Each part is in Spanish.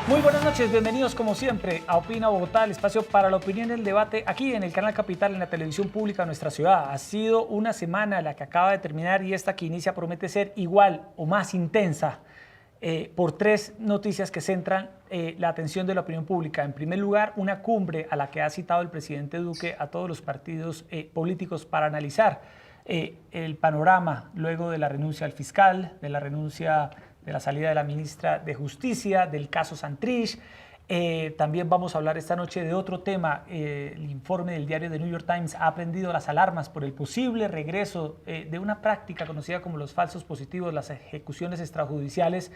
Muy buenas noches, bienvenidos como siempre a Opina Bogotá, el espacio para la opinión y el debate aquí en el Canal Capital, en la televisión pública de nuestra ciudad. Ha sido una semana la que acaba de terminar y esta que inicia promete ser igual o más intensa por tres noticias que centran la atención de la opinión pública. En primer lugar, una cumbre a la que ha citado el presidente Duque a todos los partidos políticos para analizar el panorama luego de la renuncia al fiscal, de la renuncia de la salida de la ministra de Justicia, del caso Santrich. También vamos a hablar esta noche de otro tema. El informe del diario The New York Times ha prendido las alarmas por el posible regreso de una práctica conocida como los falsos positivos, las ejecuciones extrajudiciales,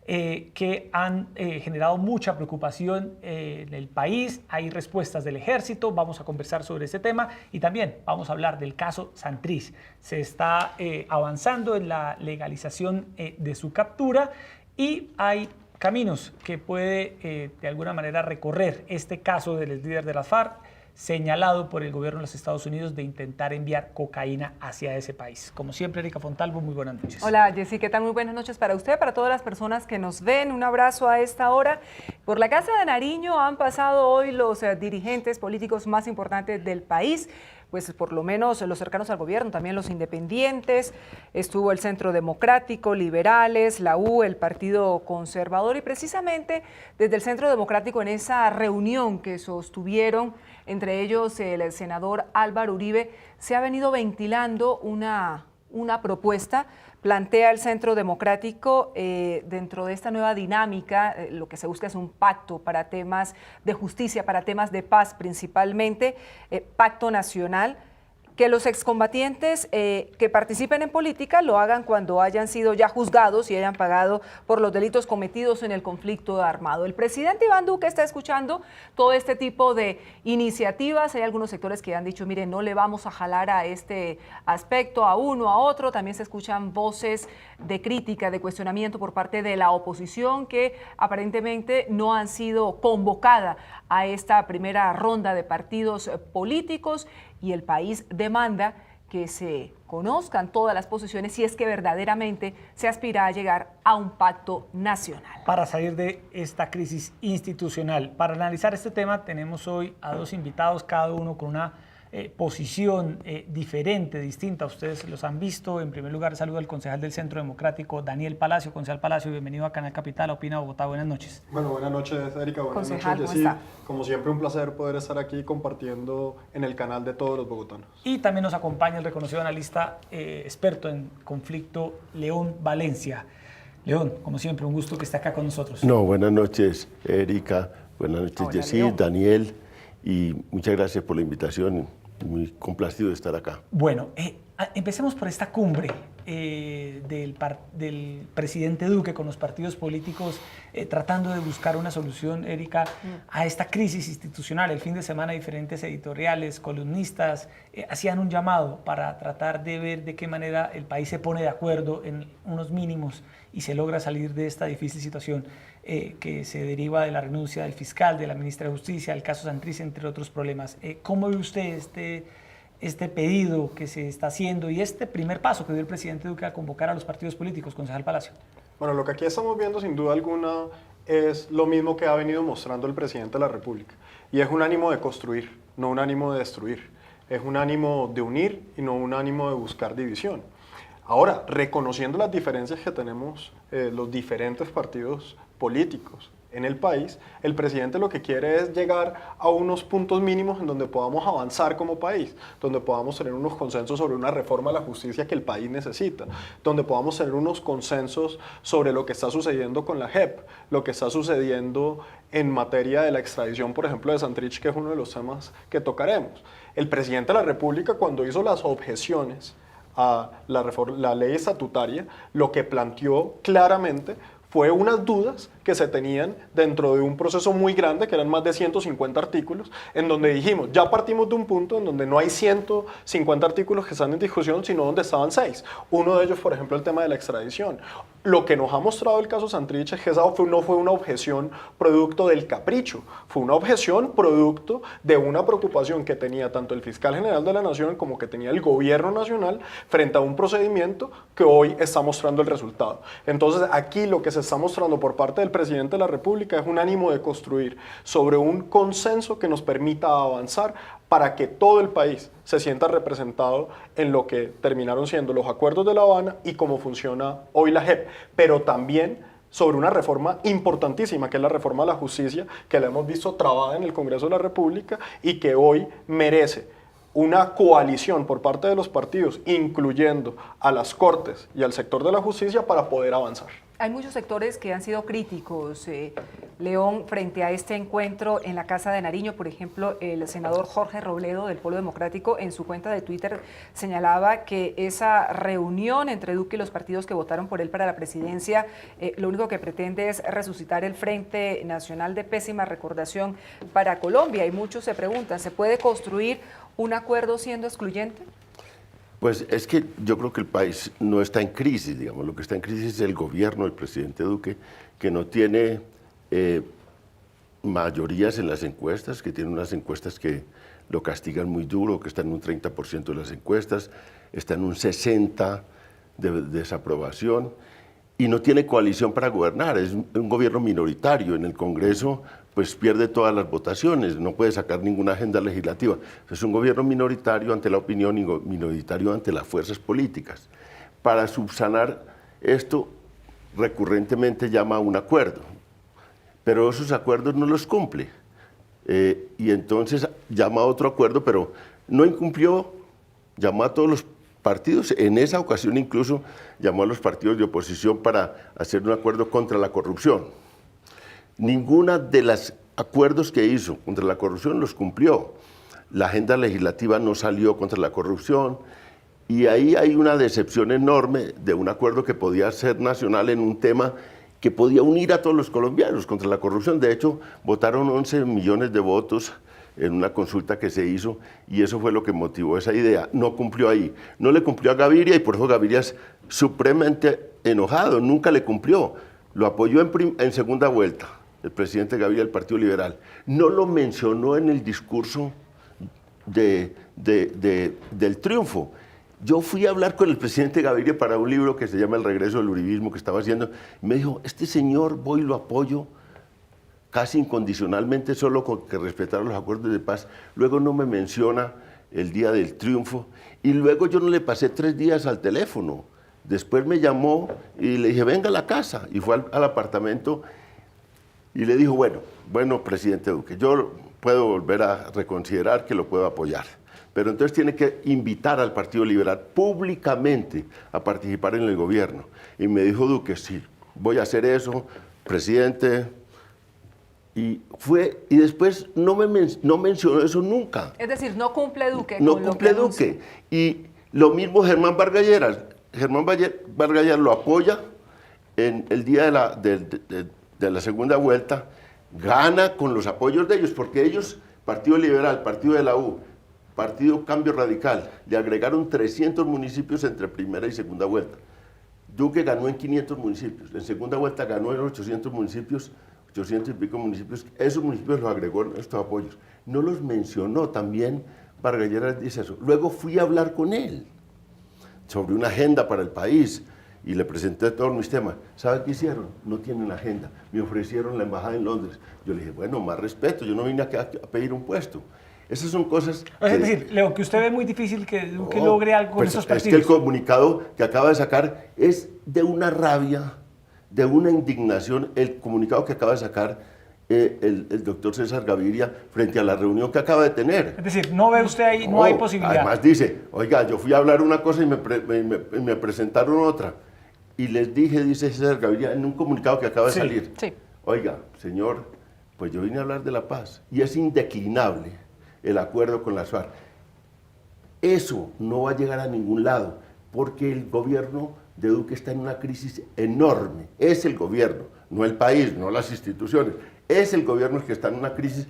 que han generado mucha preocupación en el país. Hay respuestas del ejército, vamos a conversar sobre este tema y también vamos a hablar del caso Santrich. Se está avanzando en la legalización de su captura y hay caminos que puede de alguna manera recorrer este caso del líder de las FARC, señalado por el gobierno de los Estados Unidos de intentar enviar cocaína hacia ese país. Como siempre, Erika Fontalvo, muy buenas noches. Hola, Jessy, ¿qué tal? Muy buenas noches para usted, para todas las personas que nos ven. Un abrazo a esta hora. Por la Casa de Nariño han pasado hoy los dirigentes políticos más importantes del país, pues por lo menos los cercanos al gobierno, también los independientes. Estuvo el Centro Democrático, Liberales, la U, el Partido Conservador, y precisamente desde el Centro Democrático, en esa reunión que sostuvieron, entre ellos el senador Álvaro Uribe, se ha venido ventilando una propuesta. Plantea el Centro Democrático dentro de esta nueva dinámica, lo que se busca es un pacto para temas de justicia, para temas de paz principalmente, pacto nacional, que los excombatientes que participen en política lo hagan cuando hayan sido ya juzgados y hayan pagado por los delitos cometidos en el conflicto armado. El presidente Iván Duque está escuchando todo este tipo de iniciativas. Hay algunos sectores que han dicho, mire, no le vamos a jalar a este aspecto, a uno, a otro. También se escuchan voces de crítica, de cuestionamiento por parte de la oposición, que aparentemente no han sido convocada a esta primera ronda de partidos políticos, y el país demanda que se conozcan todas las posiciones si es que verdaderamente se aspira a llegar a un pacto nacional. Para salir de esta crisis institucional, para analizar este tema tenemos hoy a dos invitados, cada uno con una posición diferente, distinta. Ustedes los han visto. En primer lugar, saludo al concejal del Centro Democrático, Daniel Palacio. Concejal Palacio, bienvenido a Canal Capital, a Opina Bogotá. Buenas noches. Bueno, buenas noches, Erika. Buenas concejal, noches, Jessy. Como siempre, un placer poder estar aquí compartiendo en el canal de todos los bogotanos. Y también nos acompaña el reconocido analista experto en conflicto, León Valencia. León, como siempre, un gusto que esté acá con nosotros. No, buenas noches, Erika. Buenas noches, Jessy, Daniel. Y muchas gracias por la invitación. Muy complacido de estar acá. Bueno, empecemos por esta cumbre del presidente Duque con los partidos políticos tratando de buscar una solución, Erika, a esta crisis institucional. El fin de semana diferentes editoriales, columnistas hacían un llamado para tratar de ver de qué manera el país se pone de acuerdo en unos mínimos y se logra salir de esta difícil situación que se deriva de la renuncia del fiscal, de la ministra de Justicia, el caso Santrich, entre otros problemas. ¿Cómo ve usted este pedido que se está haciendo y este primer paso que dio el presidente Duque a convocar a los partidos políticos, concejal Palacio? Bueno, lo que aquí estamos viendo sin duda alguna es lo mismo que ha venido mostrando el presidente de la República, y es un ánimo de construir, no un ánimo de destruir. Es un ánimo de unir y no un ánimo de buscar división. Ahora, reconociendo las diferencias que tenemos los diferentes partidos políticos en el país, el presidente lo que quiere es llegar a unos puntos mínimos en donde podamos avanzar como país, donde podamos tener unos consensos sobre una reforma a la justicia que el país necesita, donde podamos tener unos consensos sobre lo que está sucediendo con la JEP, lo que está sucediendo en materia de la extradición, por ejemplo, de Santrich, que es uno de los temas que tocaremos. El presidente de la República, cuando hizo las objeciones a la ley estatutaria, lo que planteó claramente fue unas dudas que se tenían dentro de un proceso muy grande, que eran más de 150 artículos, en donde dijimos, ya partimos de un punto en donde no hay 150 artículos que están en discusión, sino donde estaban 6. Uno de ellos, por ejemplo, el tema de la extradición. Lo que nos ha mostrado el caso Santrich es que esa no fue una objeción producto del capricho, fue una objeción producto de una preocupación que tenía tanto el fiscal general de la Nación como que tenía el gobierno nacional frente a un procedimiento que hoy está mostrando el resultado. Entonces, aquí lo que se está mostrando por parte del presidente de la República es un ánimo de construir sobre un consenso que nos permita avanzar para que todo el país se sienta representado en lo que terminaron siendo los acuerdos de La Habana y cómo funciona hoy la JEP, pero también sobre una reforma importantísima, que es la reforma a la justicia, que la hemos visto trabada en el Congreso de la República y que hoy merece una coalición por parte de los partidos, incluyendo a las Cortes y al sector de la justicia, para poder avanzar. Hay muchos sectores que han sido críticos, León, frente a este encuentro en la Casa de Nariño. Por ejemplo, el senador Jorge Robledo del Polo Democrático en su cuenta de Twitter señalaba que esa reunión entre Duque y los partidos que votaron por él para la presidencia, lo único que pretende es resucitar el Frente Nacional de Pésima Recordación para Colombia. Y muchos se preguntan, ¿se puede construir un acuerdo siendo excluyente? Pues es que yo creo que el país no está en crisis, digamos, lo que está en crisis es el gobierno del presidente Duque, que no tiene mayorías en las encuestas, que tiene unas encuestas que lo castigan muy duro, que está en un 30% de las encuestas, está en un 60% de desaprobación, y no tiene coalición para gobernar, es un gobierno minoritario. En el Congreso pues pierde todas las votaciones, no puede sacar ninguna agenda legislativa. Es un gobierno minoritario ante la opinión y minoritario ante las fuerzas políticas. Para subsanar esto, recurrentemente llama a un acuerdo, pero esos acuerdos no los cumple. Y entonces llama a otro acuerdo, pero no incumplió, llamó a todos los partidos, en esa ocasión incluso llamó a los partidos de oposición para hacer un acuerdo contra la corrupción. Ninguna de los acuerdos que hizo contra la corrupción los cumplió. La agenda legislativa no salió contra la corrupción y ahí hay una decepción enorme de un acuerdo que podía ser nacional en un tema que podía unir a todos los colombianos contra la corrupción. De hecho, votaron 11 millones de votos en una consulta que se hizo y eso fue lo que motivó esa idea. No cumplió ahí, no le cumplió a Gaviria y por eso Gaviria es supremamente enojado, nunca le cumplió. Lo apoyó en segunda vuelta, el presidente Gaviria del Partido Liberal. No lo mencionó en el discurso del triunfo. Yo fui a hablar con el presidente Gaviria para un libro que se llama El regreso del uribismo que estaba haciendo. Y me dijo, este señor voy y lo apoyo casi incondicionalmente, solo con que respetara los acuerdos de paz. Luego no me menciona el día del triunfo. Y luego yo no le pasé 3 días al teléfono. Después me llamó y le dije, venga a la casa. Y fue al apartamento y le dijo, bueno, presidente Duque, yo puedo volver a reconsiderar que lo puedo apoyar. Pero entonces tiene que invitar al Partido Liberal públicamente a participar en el gobierno. Y me dijo Duque, sí, voy a hacer eso, presidente. Y después no mencionó eso nunca. Es decir, no cumple Duque. No cumple Duque. Y lo mismo Germán Vargas Lleras. Germán Vargas Lleras lo apoya en el día de la segunda vuelta, gana con los apoyos de ellos, porque ellos, Partido Liberal, Partido de la U, Partido Cambio Radical, le agregaron 300 municipios entre primera y segunda vuelta. Duque ganó en 500 municipios, en segunda vuelta ganó en 800 municipios, 800 y pico municipios, esos municipios los agregó en estos apoyos. No los mencionó, también Vargas Lleras dice eso. Luego fui a hablar con él sobre una agenda para el país y le presenté todos mis temas. ¿Sabe qué hicieron? No tienen agenda. Me ofrecieron la embajada en Londres. Yo le dije, bueno, más respeto, yo no vine a pedir un puesto. Esas son cosas... Es decir, Leo, que usted ve muy difícil que logre algo con esos partidos. Es que el comunicado que acaba de sacar es de una rabia, de una indignación, el comunicado que acaba de sacar el doctor César Gaviria frente a la reunión que acaba de tener. Es decir, no ve usted ahí, no hay posibilidad. Además dice, oiga, yo fui a hablar una cosa y me presentaron otra. Y les dije, dice César Gaviria, en un comunicado que acaba de salir, oiga, señor, pues yo vine a hablar de la paz y es indeclinable el acuerdo con las FARC. Eso no va a llegar a ningún lado porque el gobierno de Duque está en una crisis enorme. Es el gobierno, no el país, no las instituciones. Es el gobierno el que está en una crisis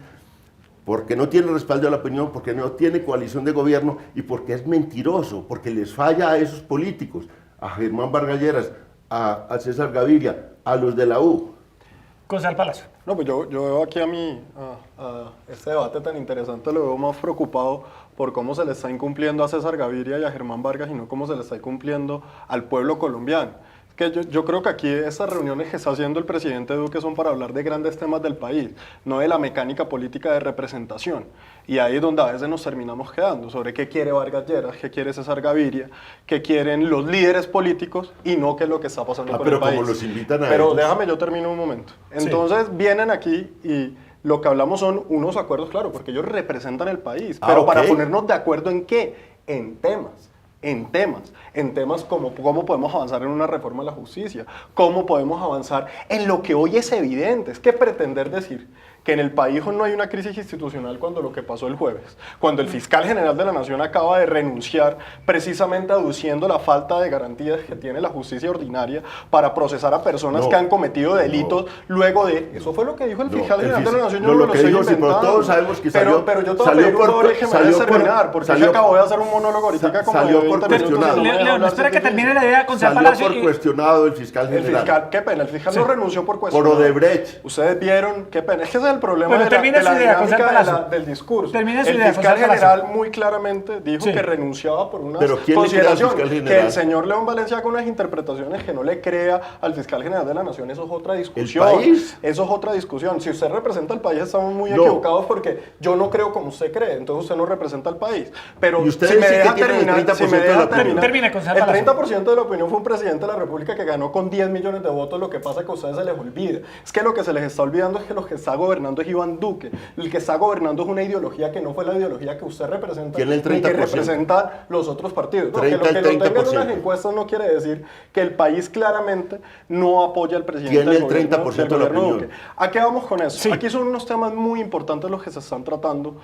porque no tiene respaldo de la opinión, porque no tiene coalición de gobierno y porque es mentiroso, porque les falla a esos políticos, a Germán Vargas Lleras, a César Gaviria, a los de la U. Concejal Palacio. No, pues yo veo aquí a este debate tan interesante, lo veo más preocupado por cómo se le está incumpliendo a César Gaviria y a Germán Vargas y no cómo se le está incumpliendo al pueblo colombiano. Que yo creo que aquí estas reuniones que está haciendo el presidente Duque son para hablar de grandes temas del país, no de la mecánica política de representación. Y ahí es donde a veces nos terminamos quedando, sobre qué quiere Vargas Lleras, qué quiere César Gaviria, qué quieren los líderes políticos y no qué es lo que está pasando con el país. Pero como los invitan a Pero ellos. déjame, yo termino un momento. Entonces vienen aquí y lo que hablamos son unos acuerdos, claro, porque ellos representan el país. Pero para ponernos de acuerdo en qué, en temas como cómo podemos avanzar en una reforma de la justicia, cómo podemos avanzar en lo que hoy es evidente. Es que pretender decir que en el país no hay una crisis institucional cuando lo que pasó el jueves, cuando el fiscal general de la Nación acaba de renunciar precisamente aduciendo la falta de garantías que tiene la justicia ordinaria para procesar a personas que han cometido delitos luego de... Eso fue lo que dijo el fiscal general de la Nación, yo no me lo estoy inventando. Todos sabemos que salió, pero yo te voy a pedir un favor y que me dejes terminar, porque yo acabo de hacer un monólogo ahorita como salió de por 20 minutos. cuestionado. León, espera que termine la idea con Salió Palacio. por cuestionado el fiscal El general. fiscal, qué pena, el fiscal no renunció por cuestión. Por Odebrecht. Ustedes vieron, qué pena. Es que ese es el problema Bueno, de la termine su idea, José dinámica Palacio. del discurso. Termine su El idea, fiscal José Palacio. general muy claramente dijo que renunciaba por una ¿Pero quién le cree al consideración. fiscal Que general? el señor León Valencia haga unas interpretaciones que no le crea al fiscal general de la Nación, eso es otra discusión. ¿El país? Eso es otra discusión. Si usted representa al país, estamos muy No. equivocados porque yo no creo como usted cree, entonces usted no representa al país. Pero Y usted si me dice que deja tiene el terminar, 30% de la opinión. Termine con José el Palacio. 30% de la opinión fue un presidente de la República que ganó con 10 millones de votos. Lo que pasa es que a ustedes se les olvida. Es que lo que se les está olvidando es que lo que está gobernando es Iván Duque. El que está gobernando es una ideología que no fue la ideología que usted representa, Tiene el ni que 30%. representa los otros partidos. No, que lo 30, que lo tengan en 30%. unas encuestas no quiere decir que el país claramente no apoya al presidente Tiene del el gobierno, 30% del de la gobierno opinión. Duque. ¿A qué vamos con eso? Sí. Aquí son unos temas muy importantes los que se están tratando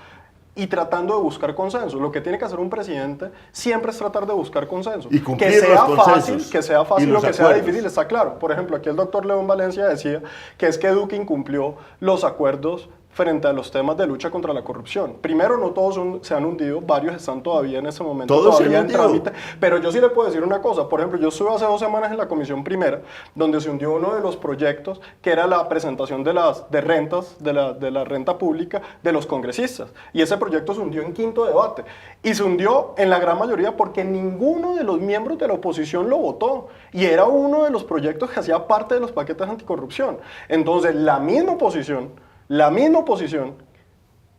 y tratando de buscar consenso. Lo que tiene que hacer un presidente siempre es tratar de buscar consenso. Y cumplir que sea los fácil, consensos que sea y fácil o los que sea acuerdos. difícil, está claro. Por ejemplo, aquí el doctor León Valencia decía que es que Duque incumplió los acuerdos frente a los temas de lucha contra la corrupción. Primero, no todos se han hundido, varios están todavía en ese momento Todos se han todavía en hundido. trámite, pero yo sí le puedo decir una cosa. Por ejemplo, yo estuve hace 2 semanas en la Comisión Primera, donde se hundió uno de los proyectos que era la presentación de rentas, de la renta pública de los congresistas, y ese proyecto se hundió en 5º debate, y se hundió en la gran mayoría porque ninguno de los miembros de la oposición lo votó, y era uno de los proyectos que hacía parte de los paquetes anticorrupción. Entonces, la misma oposición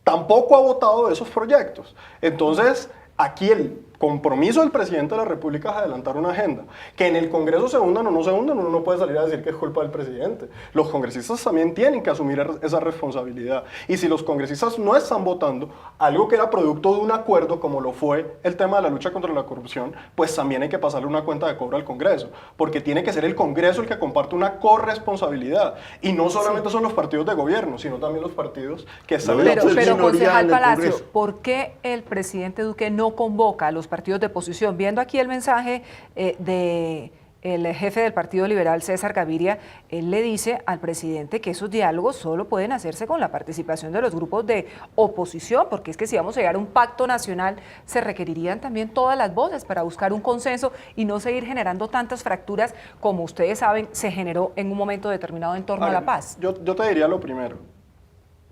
tampoco ha votado esos proyectos. Entonces, aquí el compromiso del presidente de la República es adelantar una agenda. Que en el Congreso se hundan o no se hundan, uno no puede salir a decir que es culpa del presidente. Los congresistas también tienen que asumir esa responsabilidad. Y si los congresistas no están votando algo que era producto de un acuerdo, como lo fue el tema de la lucha contra la corrupción, pues también hay que pasarle una cuenta de cobro al Congreso. Porque tiene que ser el Congreso el que comparte una corresponsabilidad. Y no solamente son los partidos de gobierno, sino también los partidos que están en la Pero, oposición. minoría concejal en el Palacio, Congreso. ¿por qué el presidente Duque no convoca a los partidos de oposición? Viendo aquí el mensaje de el jefe del Partido Liberal, César Gaviria, él le dice al presidente que esos diálogos solo pueden hacerse con la participación de los grupos de oposición, porque es que si vamos a llegar a un pacto nacional, se requerirían también todas las voces para buscar un consenso y no seguir generando tantas fracturas como ustedes saben se generó en un momento determinado en torno a la paz. Yo te diría lo primero.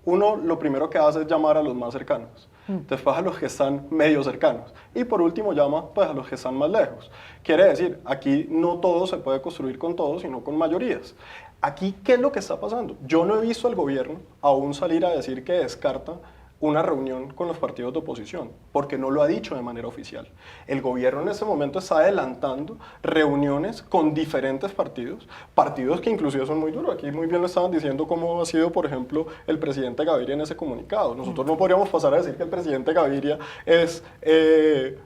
Uno, lo primero que hace es llamar a los más cercanos. Después a los que están medio cercanos. Y por último llama pues, a los que están más lejos. Quiere decir, aquí no todo se puede construir con todos, sino con mayorías. Aquí, ¿qué es lo que está pasando? Yo no he visto al gobierno aún salir a decir que descarta una reunión con los partidos de oposición, porque no lo ha dicho de manera oficial. El gobierno en este momento está adelantando reuniones con diferentes partidos que inclusive son muy duros. Aquí muy bien lo estaban diciendo cómo ha sido, por ejemplo, el presidente Gaviria en ese comunicado. Nosotros no podríamos pasar a decir que el presidente Gaviria es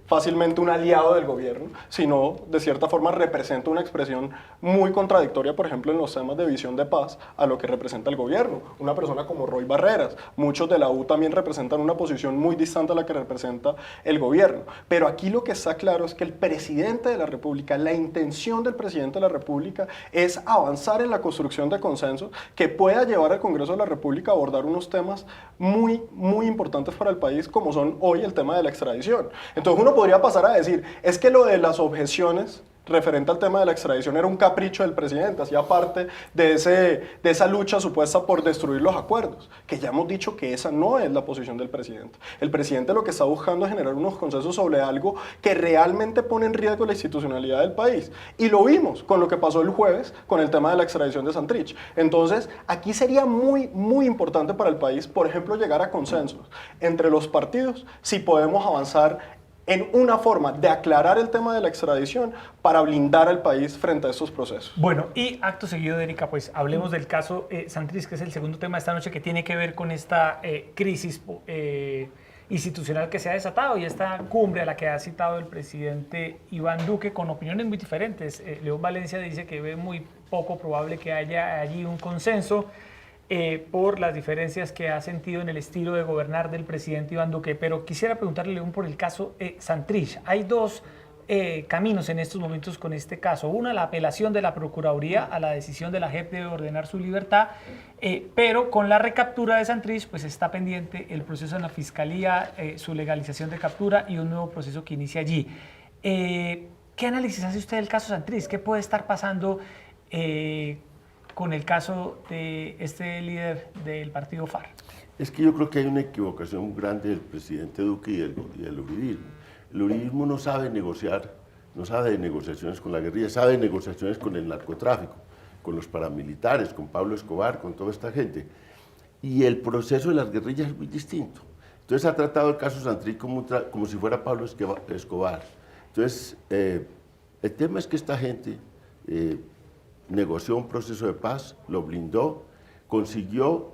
fácilmente un aliado del gobierno, sino de cierta forma representa una expresión muy contradictoria, por ejemplo, en los temas de visión de paz a lo que representa el gobierno. Una persona como Roy Barreras, muchos de la U también representan una posición muy distante a la que representa el gobierno. Pero aquí lo que está claro es que el presidente de la República, la intención del presidente de la República es avanzar en la construcción de consensos que pueda llevar al Congreso de la República a abordar unos temas muy importantes para el país, como son hoy el tema de la extradición. Entonces uno podría pasar a decir, es que lo de las objeciones referente al tema de la extradición era un capricho del presidente, hacía parte de esa lucha supuesta por destruir los acuerdos, que ya hemos dicho que esa no es la posición del presidente. El presidente lo que está buscando es generar unos consensos sobre algo que realmente pone en riesgo la institucionalidad del país. Y lo vimos con lo que pasó el jueves con el tema de la extradición de Santrich. Entonces, aquí sería muy, muy importante para el país, por ejemplo, llegar a consensos entre los partidos si podemos avanzar en una forma de aclarar el tema de la extradición para blindar al país frente a estos procesos. Bueno, y acto seguido, Erika, pues hablemos del caso Santrich, que es el segundo tema de esta noche, que tiene que ver con esta crisis institucional que se ha desatado y esta cumbre a la que ha citado el presidente Iván Duque con opiniones muy diferentes. León Valencia dice que ve muy poco probable que haya allí un consenso por las diferencias que ha sentido en el estilo de gobernar del presidente Iván Duque. Pero quisiera preguntarle, León, por el caso Santrich. Hay dos caminos en estos momentos con este caso. Una, la apelación de la Procuraduría a la decisión de la JEP de ordenar su libertad, pero con la recaptura de Santrich pues está pendiente el proceso en la Fiscalía, su legalización de captura y un nuevo proceso que inicia allí. ¿Qué análisis hace usted del caso Santrich? ¿Qué puede estar pasando con el caso de este líder del partido FARC? Es que yo creo que hay una equivocación muy grande del presidente Duque y del uribismo. El uribismo no sabe negociar, no sabe de negociaciones con la guerrilla, sabe de negociaciones con el narcotráfico, con los paramilitares, con Pablo Escobar, con toda esta gente. Y el proceso de las guerrillas es muy distinto. Entonces ha tratado el caso Santrich como si fuera Pablo Escobar. Entonces, el tema es que esta gente negoció un proceso de paz, lo blindó, consiguió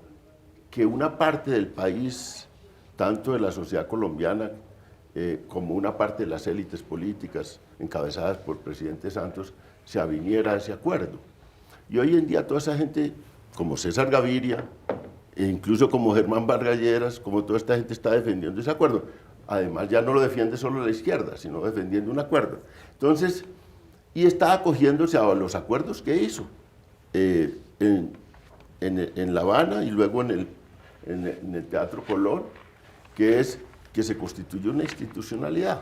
que una parte del país, tanto de la sociedad colombiana como una parte de las élites políticas encabezadas por el presidente Santos, se aviniera a ese acuerdo. Y hoy en día toda esa gente, como César Gaviria, e incluso como Germán Vargas Lleras, como toda esta gente está defendiendo ese acuerdo. Además ya no lo defiende solo la izquierda, sino defendiendo un acuerdo. Entonces, y está acogiéndose a los acuerdos que hizo en La Habana y luego en el Teatro Colón, que es que se constituyó una institucionalidad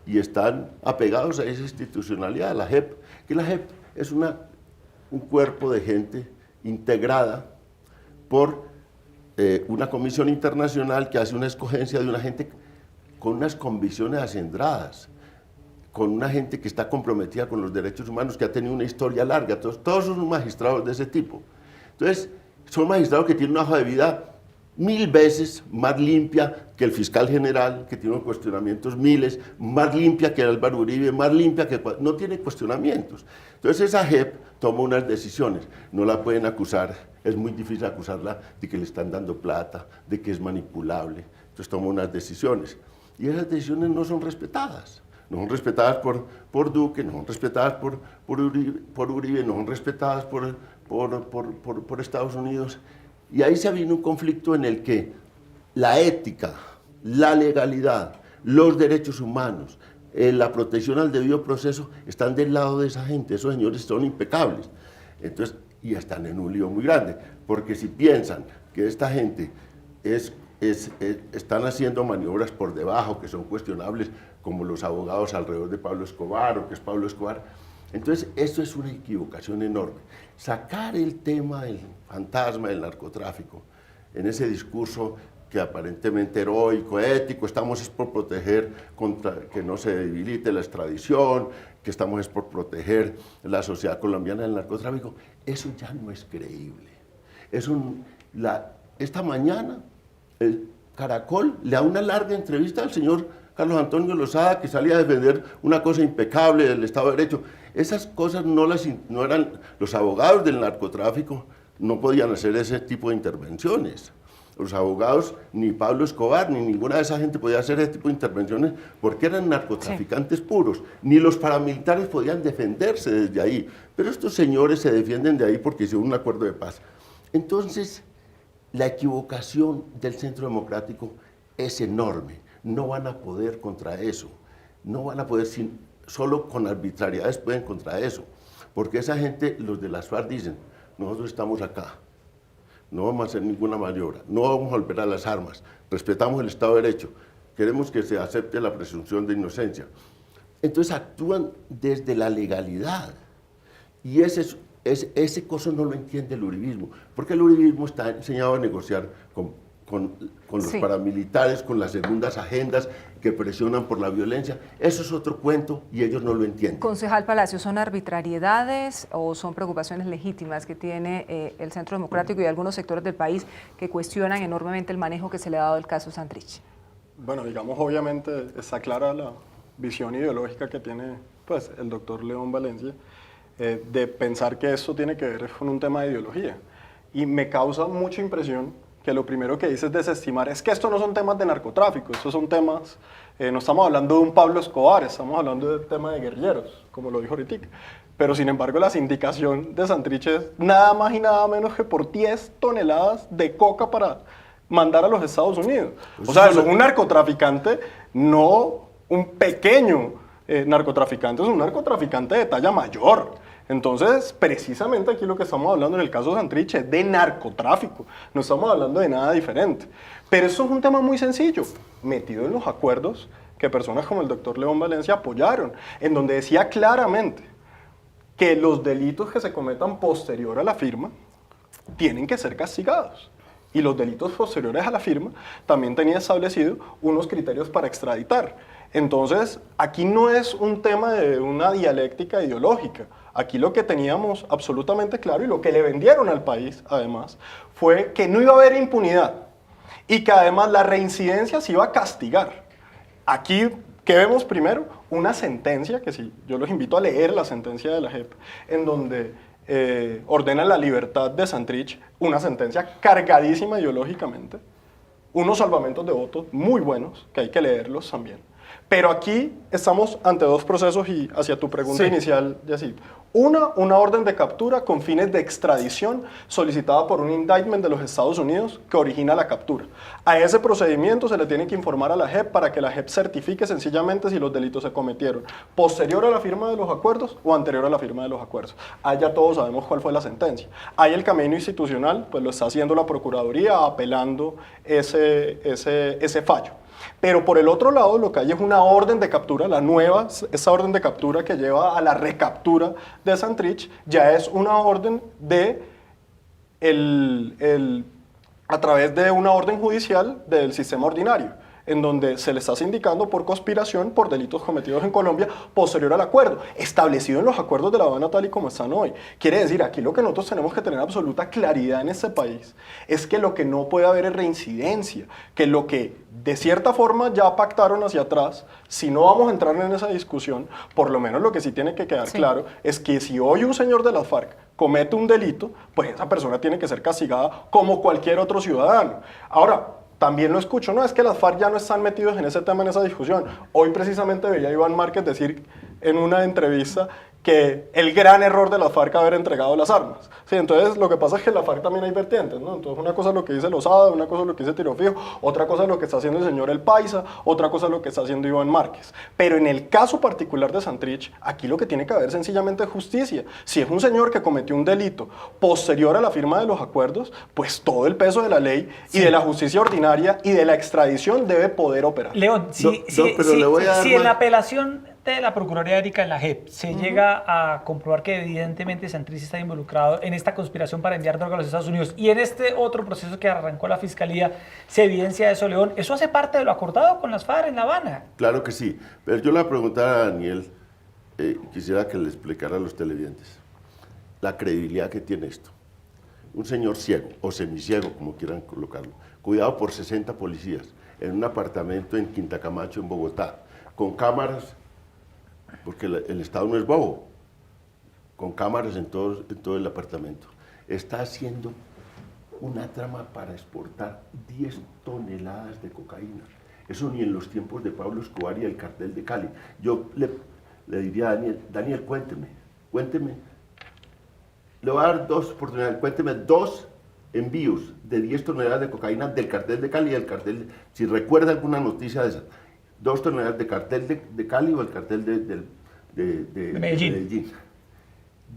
y están apegados a esa institucionalidad, la JEP, que la JEP es un cuerpo de gente integrada por una comisión internacional que hace una escogencia de una gente con unas convicciones acendradas, con una gente que está comprometida con los derechos humanos, que ha tenido una historia larga. Todos son magistrados de ese tipo. Entonces, son magistrados que tienen una hoja de vida 1000 veces más limpia que el fiscal general, que tiene cuestionamientos miles, más limpia que Álvaro Uribe, más limpia que... no tiene cuestionamientos. Entonces esa JEP toma unas decisiones, no la pueden acusar, es muy difícil acusarla de que le están dando plata, de que es manipulable, entonces toma unas decisiones. Y esas decisiones no son respetadas. No son respetadas por Duque, no son respetadas por Uribe, no son respetadas por Estados Unidos. Y ahí se vino un conflicto en el que la ética, la legalidad, los derechos humanos, la protección al debido proceso están del lado de esa gente. Esos señores son impecables. Entonces, y están en un lío muy grande, porque si piensan que esta gente están haciendo maniobras por debajo que son cuestionables, como los abogados alrededor de Pablo Escobar o que es Pablo Escobar, entonces esto es una equivocación enorme. Sacar el tema del fantasma del narcotráfico en ese discurso que aparentemente heroico, ético, estamos es por proteger contra que no se debilite la extradición, que estamos es por proteger la sociedad colombiana del narcotráfico, eso ya no es creíble. Esta mañana el Caracol le da una larga entrevista al señor Carlos Antonio Lozada, que salía a defender una cosa impecable del Estado de Derecho. Esas cosas no eran, los abogados del narcotráfico no podían hacer ese tipo de intervenciones. Los abogados, ni Pablo Escobar, ni ninguna de esa gente podía hacer ese tipo de intervenciones porque eran narcotraficantes puros. Ni los paramilitares podían defenderse desde ahí. Pero estos señores se defienden de ahí porque hicieron un acuerdo de paz. Entonces, la equivocación del Centro Democrático es enorme. No van a poder contra eso. No van a poder, solo con arbitrariedades pueden contra eso. Porque esa gente, los de las FARC dicen, nosotros estamos acá. No vamos a hacer ninguna maniobra, no vamos a volver a las armas, respetamos el Estado de Derecho, queremos que se acepte la presunción de inocencia. Entonces actúan desde la legalidad. Y ese coso no lo entiende el uribismo, porque el uribismo está enseñado a negociar con los Sí. paramilitares, con las segundas agendas que presionan por la violencia. Eso es otro cuento y ellos no lo entienden. Concejal Palacio, ¿son arbitrariedades o son preocupaciones legítimas que tiene el Centro Democrático y algunos sectores del país que cuestionan enormemente el manejo que se le ha dado al caso Santrich? Bueno, digamos, obviamente está clara la visión ideológica que tiene pues, el doctor León Valencia de pensar que esto tiene que ver con un tema de ideología. Y me causa mucha impresión que lo primero que dice es desestimar, es que estos no son temas de narcotráfico, estos son temas, no estamos hablando de un Pablo Escobar, estamos hablando de tema de guerrilleros, como lo dijo ahorita. Pero sin embargo la sindicación de Santrich es nada más y nada menos que por 10 toneladas de coca para mandar a los Estados Unidos. O sea, eso es un narcotraficante, no un pequeño narcotraficante, es un narcotraficante de talla mayor. Entonces, precisamente aquí lo que estamos hablando en el caso de Santrich es de narcotráfico, no estamos hablando de nada diferente. Pero eso es un tema muy sencillo, metido en los acuerdos que personas como el doctor León Valencia apoyaron, en donde decía claramente que los delitos que se cometan posterior a la firma tienen que ser castigados. Y los delitos posteriores a la firma también tenía establecido unos criterios para extraditar. Entonces, aquí no es un tema de una dialéctica ideológica. Aquí lo que teníamos absolutamente claro y lo que le vendieron al país, además, fue que no iba a haber impunidad y que además la reincidencia se iba a castigar. Aquí, ¿qué vemos primero? Una sentencia, que sí, yo los invito a leer la sentencia de la JEP, en donde ordena la libertad de Santrich, una sentencia cargadísima ideológicamente, unos salvamentos de votos muy buenos, que hay que leerlos también. Pero aquí estamos ante dos procesos y hacia tu pregunta inicial, Yacid. Una orden de captura con fines de extradición solicitada por un indictment de los Estados Unidos que origina la captura. A ese procedimiento se le tiene que informar a la JEP para que la JEP certifique sencillamente si los delitos se cometieron posterior a la firma de los acuerdos o anterior a la firma de los acuerdos. Ahí ya todos sabemos cuál fue la sentencia. Ahí el camino institucional pues lo está haciendo la Procuraduría apelando ese fallo. Pero por el otro lado lo que hay es una orden de captura, la nueva, esa orden de captura que lleva a la recaptura de Santrich, ya es una orden de a través de una orden judicial del sistema ordinario, en donde se le está sindicando por conspiración por delitos cometidos en Colombia posterior al acuerdo, establecido en los acuerdos de La Habana tal y como están hoy. Quiere decir, aquí lo que nosotros tenemos que tener absoluta claridad en este país es que lo que no puede haber es reincidencia, que lo que de cierta forma ya pactaron hacia atrás, si no vamos a entrar en esa discusión, por lo menos lo que sí tiene que quedar claro es que si hoy un señor de las FARC comete un delito, pues esa persona tiene que ser castigada como cualquier otro ciudadano. Ahora, también lo escucho, no, es que las FARC ya no están metidos en ese tema, en esa discusión. Hoy precisamente veía a Iván Márquez decir en una entrevista que el gran error de las FARC haber entregado las armas. Sí, entonces lo que pasa es que en la FARC también hay vertientes, ¿no? Entonces una cosa es lo que dice Lozada, una cosa es lo que dice Tiro Fijo, otra cosa es lo que está haciendo el señor El Paisa, otra cosa es lo que está haciendo Iván Márquez. Pero en el caso particular de Santrich, aquí lo que tiene que haber sencillamente es justicia. Si es un señor que cometió un delito posterior a la firma de los acuerdos, pues todo el peso de la ley y de la justicia ordinaria y de la extradición debe poder operar. León, si en la apelación de la Procuraduría Erika en la JEP se llega a comprobar que evidentemente Santrich está involucrado en esta conspiración para enviar droga a los Estados Unidos y en este otro proceso que arrancó la Fiscalía se evidencia eso, León, ¿eso hace parte de lo acordado con las FARC en La Habana? Claro que sí, pero yo le voy a preguntar a Daniel, quisiera que le explicara a los televidentes la credibilidad que tiene esto. Un señor ciego o semiciego, como quieran colocarlo, cuidado por 60 policías en un apartamento en Quinta Camacho, en Bogotá, con cámaras, porque el Estado no es bobo, con cámaras en todo el apartamento. Está haciendo una trama para exportar 10 toneladas de cocaína. Eso ni en los tiempos de Pablo Escobar y el cartel de Cali. Yo le diría a Daniel, cuénteme. Le voy a dar 2 oportunidades, cuénteme 2 envíos de 10 toneladas de cocaína del cartel de Cali y del cartel, si recuerda alguna noticia de esa. 2 toneladas de cartel de Cali o el cartel de Medellín.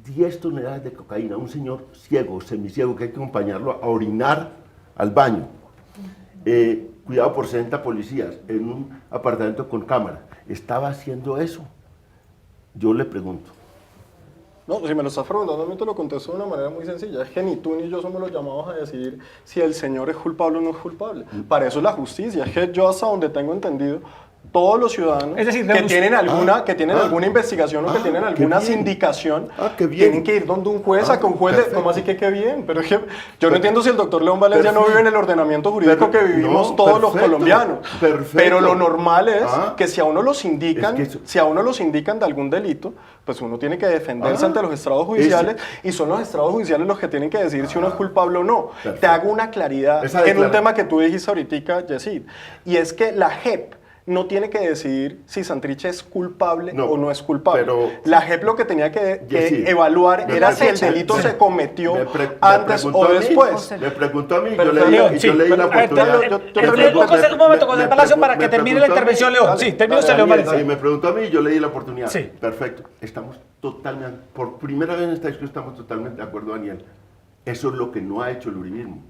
10 toneladas de cocaína, un señor ciego, semiciego, que hay que acompañarlo a orinar al baño. Cuidado por 60 policías en un apartamento con cámara. Estaba haciendo eso Yo le pregunto. No, si me lo estás preguntando, a mí te lo contesto de una manera muy sencilla. Es que ni tú ni yo somos los llamados a decidir si el señor es culpable o no es culpable. Para eso es la justicia. Es que yo, hasta donde tengo entendido, todos los ciudadanos Es decir, que tienen alguna investigación o que tienen alguna qué bien. sindicación, Qué bien. tienen que ir donde un juez, a que un juez, perfecto. ¿cómo así que qué bien? Pero es que yo no entiendo si el doctor León Valencia no vive en el ordenamiento jurídico que vivimos No, todos los perfecto, colombianos. perfecto. Pero lo normal es que si a uno los indican, Es que eso- si a uno los indican de algún delito, pues uno tiene que defenderse ante los estrados judiciales y son los estrados judiciales los que tienen que decir si uno es culpable o no. Perfecto. Te hago una claridad Esa en un declaración. tema que tú dijiste ahorita, Yesid, y es que la JEP no tiene que decidir si Santrich es culpable No, o no es culpable. pero- La JEP lo que tenía que Yesid, evaluar me era si el preguntó- delito se cometió me antes preguntó o a mí, después. Me preguntó a mí, yo Perfecto. le León, di, sí, yo le di la pero, a ver, oportunidad. un momento, José Palacio, para que termine la intervención, León. Sí, termine usted, León Valencia. Y me preguntó a mí, yo le di la oportunidad. Sí. Perfecto. Estamos totalmente, por primera vez en esta discusión estamos totalmente de acuerdo, Daniel. Eso es lo que no ha hecho el uribismo.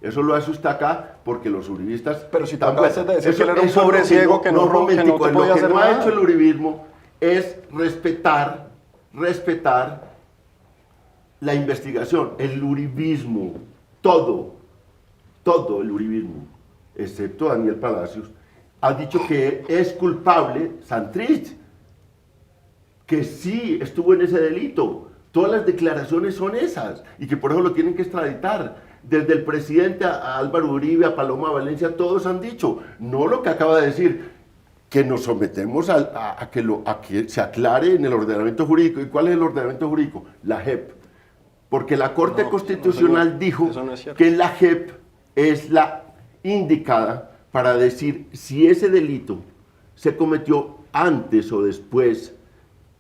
Eso lo hace usted acá porque los uribistas... Pero si tú están acabas de decir que él era un eso pobre es lo ciego que no te momentico, podía lo que hacer no ha nada. hecho el uribismo es respetar la investigación, el uribismo, todo el uribismo, excepto Daniel Palacios, ha dicho que es culpable Santrich, que sí estuvo en ese delito. Todas las declaraciones son esas y que por eso lo tienen que extraditar. Desde el presidente a Álvaro Uribe, a Paloma Valencia, todos han dicho, no lo que acaba de decir, que nos sometemos a que se aclare en el ordenamiento jurídico. ¿Y cuál es el ordenamiento jurídico? La JEP. Porque la Corte Constitucional dijo eso no es cierto. que la JEP es la indicada para decir si ese delito se cometió antes o después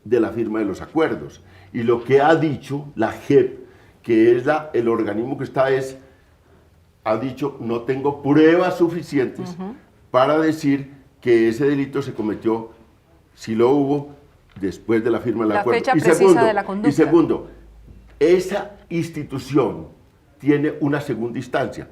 de la firma de los acuerdos. Y lo que ha dicho la JEP, que es el organismo que está, ha dicho, no tengo pruebas suficientes para decir que ese delito se cometió, si lo hubo, después de la firma del La acuerdo. fecha precisa de la conducta. Y segundo, esa institución tiene una segunda instancia,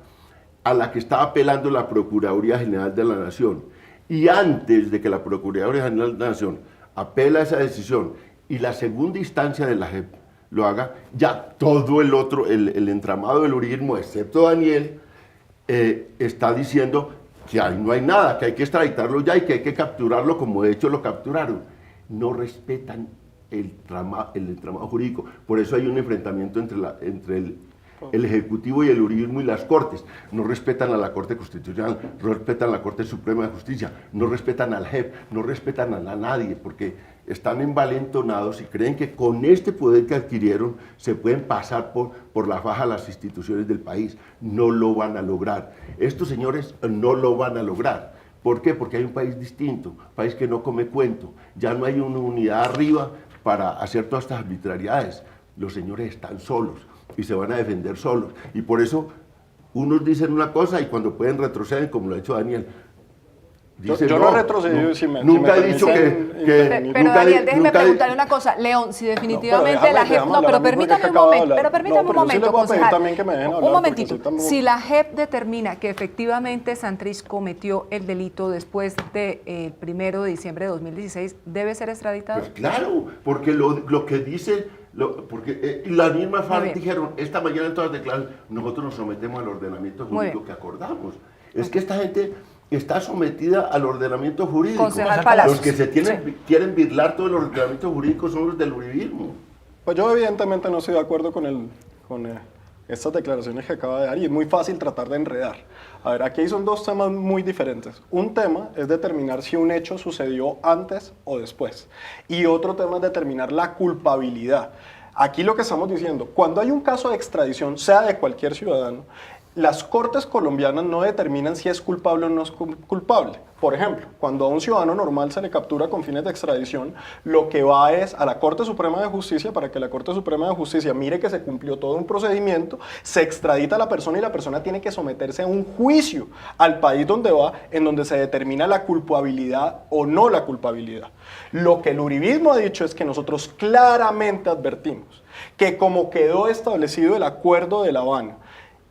a la que está apelando la Procuraduría General de la Nación. Y antes de que la Procuraduría General de la Nación apela a esa decisión y la segunda instancia de la JEP lo haga, ya todo el otro, el entramado del uribismo, excepto Daniel, está diciendo que ahí no hay nada, que hay que extraditarlo ya y que hay que capturarlo como de hecho lo capturaron. No respetan el entramado jurídico. Por eso hay un enfrentamiento entre el Ejecutivo y el uribismo y las Cortes. No respetan a la Corte Constitucional, no respetan a la Corte Suprema de Justicia, no respetan al JEP, no respetan a nadie, porque están envalentonados y creen que con este poder que adquirieron se pueden pasar por la faja las instituciones del país. No lo van a lograr. Estos señores no lo van a lograr. ¿Por qué? Porque hay un país distinto, un país que no come cuento. Ya no hay una unidad arriba para hacer todas estas arbitrariedades. Los señores están solos y se van a defender solos. Y por eso unos dicen una cosa y cuando pueden retroceden, como lo ha hecho Daniel. Dicen, Yo no he retrocedido, nunca he dicho permiten que Pero nunca Daniel, déjeme nunca preguntarle una cosa. León, si definitivamente pero la déjame JEP... No, hablar pero a mí porque permítame un acabo de momento, hablar. pero permítame No, un pero yo sí momento, les voy a pedir concejal. también que me dejen hablar, Un porque momentito. sí tampoco- Si la JEP determina que efectivamente Santrich cometió el delito después del 1 de diciembre de 2016, ¿debe ser extraditado? Pues claro, porque lo que dice, porque las mismas Muy FARC bien. dijeron, esta mañana en todas declararon, nosotros nos sometemos al ordenamiento Muy jurídico bien. que acordamos. Es que esta gente está sometida al ordenamiento jurídico. Concejal Palacios. Los que quieren birlar todo el ordenamiento jurídico son los del uribismo. Pues yo evidentemente no estoy de acuerdo con estas declaraciones que acaba de dar y es muy fácil tratar de enredar. A ver, aquí son dos temas muy diferentes. Un tema es determinar si un hecho sucedió antes o después y otro tema es determinar la culpabilidad. Aquí lo que estamos diciendo, cuando hay un caso de extradición, sea de cualquier ciudadano, las cortes colombianas no determinan si es culpable o no es culpable. Por ejemplo, cuando a un ciudadano normal se le captura con fines de extradición, lo que va es a la Corte Suprema de Justicia para que la Corte Suprema de Justicia mire que se cumplió todo un procedimiento, se extradita a la persona y la persona tiene que someterse a un juicio al país donde va, en donde se determina la culpabilidad o no la culpabilidad. Lo que el uribismo ha dicho es que nosotros claramente advertimos que como quedó establecido el Acuerdo de La Habana,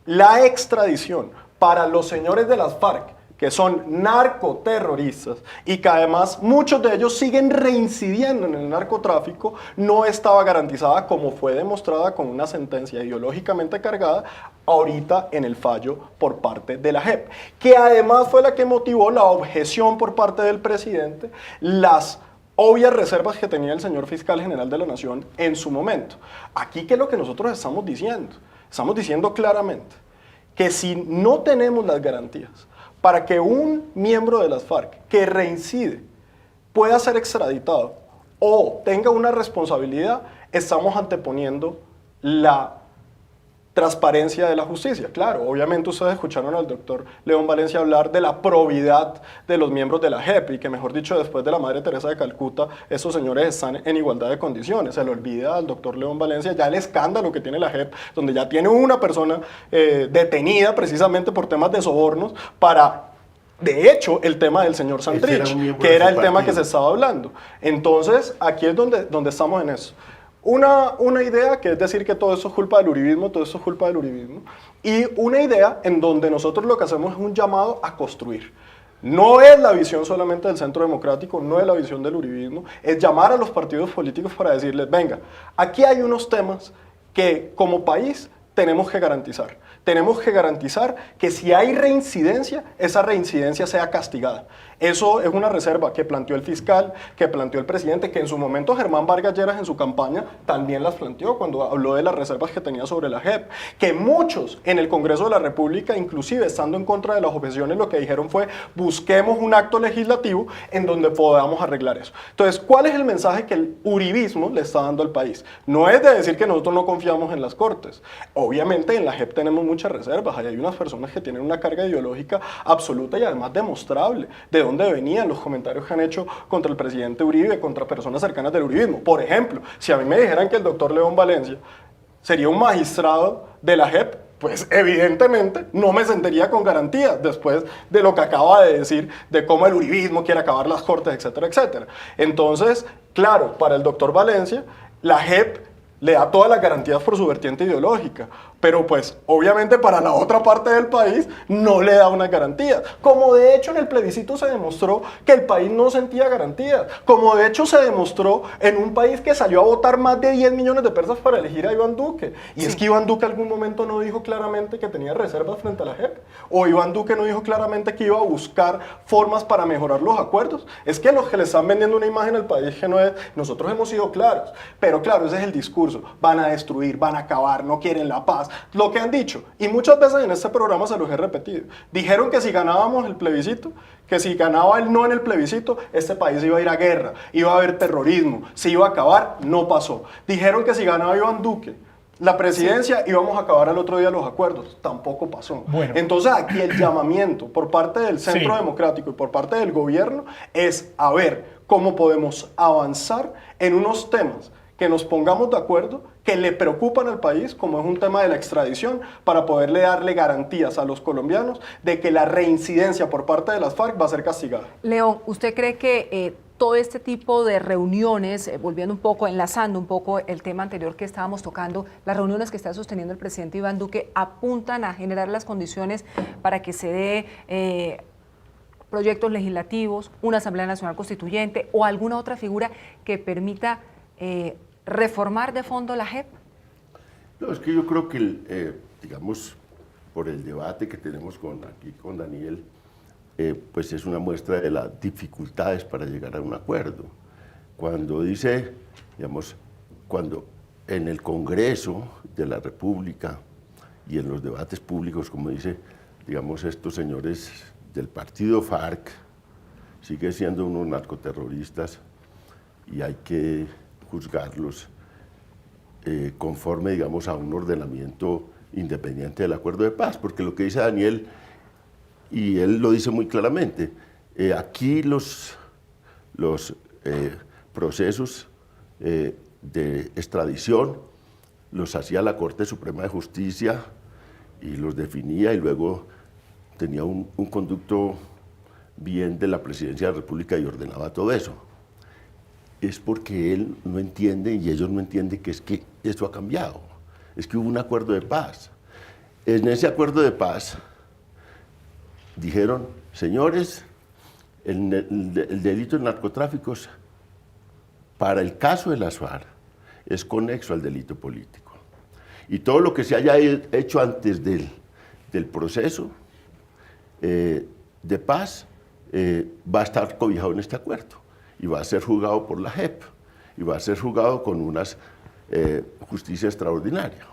la extradición para los señores de las FARC que son narcoterroristas y que además muchos de ellos siguen reincidiendo en el narcotráfico, no estaba garantizada, como fue demostrada con una sentencia ideológicamente cargada ahorita en el fallo por parte de la JEP, que además fue la que motivó la objeción por parte del presidente, las obvias reservas que tenía el señor fiscal general de la Nación en su momento. Aquí, ¿qué es lo que nosotros estamos diciendo? Estamos diciendo claramente que si no tenemos las garantías para que un miembro de las FARC que reincide pueda ser extraditado o tenga una responsabilidad, estamos anteponiendo la transparencia de la justicia. Claro, obviamente ustedes escucharon al doctor León Valencia hablar de la probidad de los miembros de la JEP y que, mejor dicho, después de la Madre Teresa de Calcuta, esos señores están en igualdad de condiciones. Se le olvida al doctor León Valencia ya el escándalo que tiene la JEP, donde ya tiene una persona detenida precisamente por temas de sobornos para... De hecho, el tema del señor Santrich, que era el tema que se estaba hablando. Entonces, aquí es donde estamos en eso. Una idea que es decir que todo eso es culpa del uribismo, todo eso es culpa del uribismo, y una idea en donde nosotros lo que hacemos es un llamado a construir. No es la visión solamente del Centro Democrático, no es la visión del uribismo, es llamar a los partidos políticos para decirles, venga, aquí hay unos temas que como país tenemos que garantizar. Tenemos que garantizar que si hay reincidencia, esa reincidencia sea castigada. Eso es una reserva que planteó el fiscal, que planteó el presidente, que en su momento Germán Vargas Lleras en su campaña también las planteó cuando habló de las reservas que tenía sobre la JEP. Que muchos en el Congreso de la República, inclusive estando en contra de las objeciones, lo que dijeron fue busquemos un acto legislativo en donde podamos arreglar eso. Entonces, ¿cuál es el mensaje que el uribismo le está dando al país? No es de decir que nosotros no confiamos en las Cortes. Obviamente en la JEP tenemos muchas reservas, hay unas personas que tienen una carga ideológica absoluta y además demostrable de dónde venían los comentarios que han hecho contra el presidente Uribe, contra personas cercanas del uribismo. Por ejemplo, si a mí me dijeran que el doctor León Valencia sería un magistrado de la JEP, pues evidentemente no me sentiría con garantías después de lo que acaba de decir de cómo el uribismo quiere acabar las Cortes, etcétera, etcétera. Entonces, claro, para el doctor Valencia, la JEP le da todas las garantías por su vertiente ideológica, pero pues obviamente para la otra parte del país no le da una garantía, como de hecho en el plebiscito se demostró que el país no sentía garantías, como de hecho se demostró en un país que salió a votar más de 10 millones de personas para elegir a Iván Duque, y es que Iván Duque en algún momento no dijo claramente que tenía reservas frente a la JEP, o Iván Duque no dijo claramente que iba a buscar formas para mejorar los acuerdos. Es que los que le están vendiendo una imagen al país que no es, nosotros hemos sido claros, pero claro, ese es el discurso. Van a destruir, van a acabar, no quieren la paz, lo que han dicho, y muchas veces en este programa se los he repetido, dijeron que si ganábamos el plebiscito, que si ganaba el no en el plebiscito, este país iba a ir a guerra, iba a haber terrorismo, se iba a acabar, no pasó. Dijeron que si ganaba Iván Duque la presidencia íbamos a acabar al otro día los acuerdos, tampoco pasó. Bueno. Entonces aquí el llamamiento por parte del Centro Democrático y por parte del gobierno es a ver cómo podemos avanzar en unos temas que nos pongamos de acuerdo, que le preocupan al país, como es un tema de la extradición, para poderle darle garantías a los colombianos de que la reincidencia por parte de las FARC va a ser castigada. León, ¿usted cree que todo este tipo de reuniones, volviendo un poco, enlazando un poco el tema anterior que estábamos tocando, las reuniones que está sosteniendo el presidente Iván Duque apuntan a generar las condiciones para que se dé proyectos legislativos, una Asamblea Nacional Constituyente o alguna otra figura que permita reformar de fondo la JEP? No, es que yo creo que, digamos, por el debate que tenemos aquí con Daniel, pues es una muestra de las dificultades para llegar a un acuerdo. Cuando dice, digamos, cuando en el Congreso de la República y en los debates públicos, como dice, digamos, estos señores del partido FARC, sigue siendo unos narcoterroristas y hay que juzgarlos conforme, digamos, a un ordenamiento independiente del acuerdo de paz, porque lo que dice Daniel, y él lo dice muy claramente, aquí los procesos de extradición los hacía la Corte Suprema de Justicia y los definía y luego tenía un conducto bien de la Presidencia de la República y ordenaba todo eso. Es porque él no entiende y ellos no entienden que es que esto ha cambiado, es que hubo un acuerdo de paz. En ese acuerdo de paz dijeron, señores, el delito de narcotráfico para el caso de las FARC es conexo al delito político. Y todo lo que se haya hecho antes del proceso de paz va a estar cobijado en este acuerdo y va a ser juzgado por la JEP y va a ser juzgado con una justicia extraordinaria.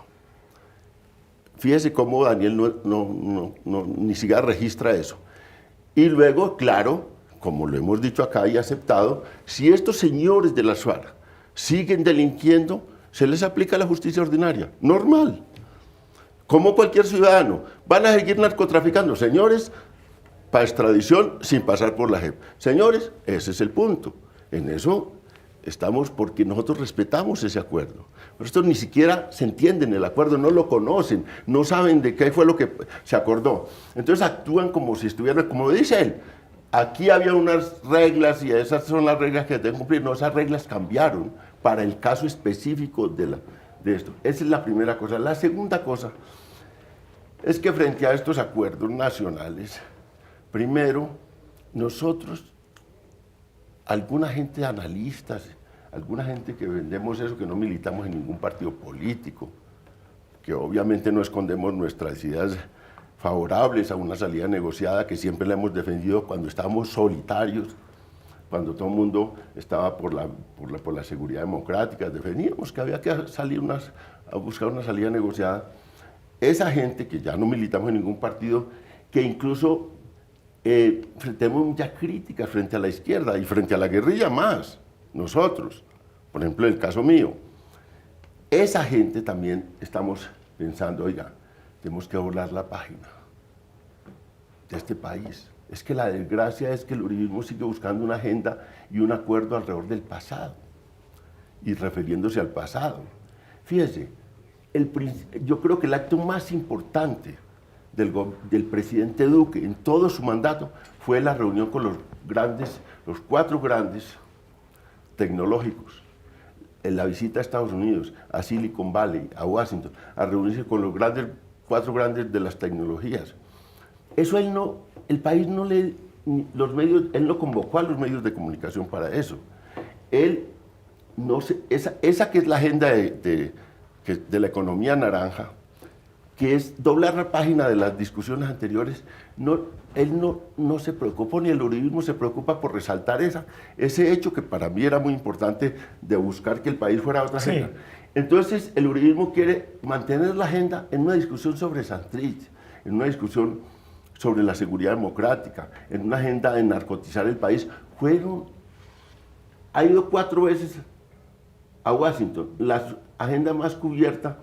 Fíjese cómo Daniel ni siquiera registra eso. Y luego, claro, como lo hemos dicho acá y aceptado, si estos señores de las FARC siguen delinquiendo, se les aplica la justicia ordinaria, normal. Como cualquier ciudadano, van a seguir narcotraficando, señores, para extradición sin pasar por la JEP. Señores, ese es el punto. En eso estamos porque nosotros respetamos ese acuerdo. Pero estos ni siquiera se entienden el acuerdo, no lo conocen, no saben de qué fue lo que se acordó. Entonces actúan como si estuvieran, como dice él, aquí había unas reglas y esas son las reglas que deben cumplir. No, esas reglas cambiaron para el caso específico de esto. Esa es la primera cosa. La segunda cosa es que frente a estos acuerdos nacionales, primero, nosotros, alguna gente analistas, alguna gente que vendemos eso, que no militamos en ningún partido político, que obviamente no escondemos nuestras ideas favorables a una salida negociada, que siempre la hemos defendido cuando estábamos solitarios, cuando todo el mundo estaba por la seguridad democrática, defendíamos que había que salir a buscar una salida negociada. Esa gente que ya no militamos en ningún partido, que incluso tenemos muchas críticas frente a la izquierda y frente a la guerrilla más, nosotros, por ejemplo, el caso mío, esa gente también estamos pensando, oiga, tenemos que volar la página de este país. Es que la desgracia es que el uribismo sigue buscando una agenda y un acuerdo alrededor del pasado y refiriéndose al pasado. Fíjese, yo creo que el acto más importante del presidente Duque en todo su mandato fue la reunión con los 4 grandes tecnológicos, en la visita a Estados Unidos, a Silicon Valley, a Washington, a reunirse con los 4 grandes de las tecnologías. Eso el país no él no convocó a los medios de comunicación para eso. Esa que es la agenda de la economía naranja, que es doblar la página de las discusiones anteriores, él no se preocupó, ni el uribismo se preocupa por resaltar ese hecho que para mí era muy importante de buscar que el país fuera otra agenda. Entonces el uribismo quiere mantener la agenda en una discusión sobre Santrich, en una discusión sobre la seguridad democrática, en una agenda de narcotizar el país. Ha ido 4 veces a Washington. La agenda más cubierta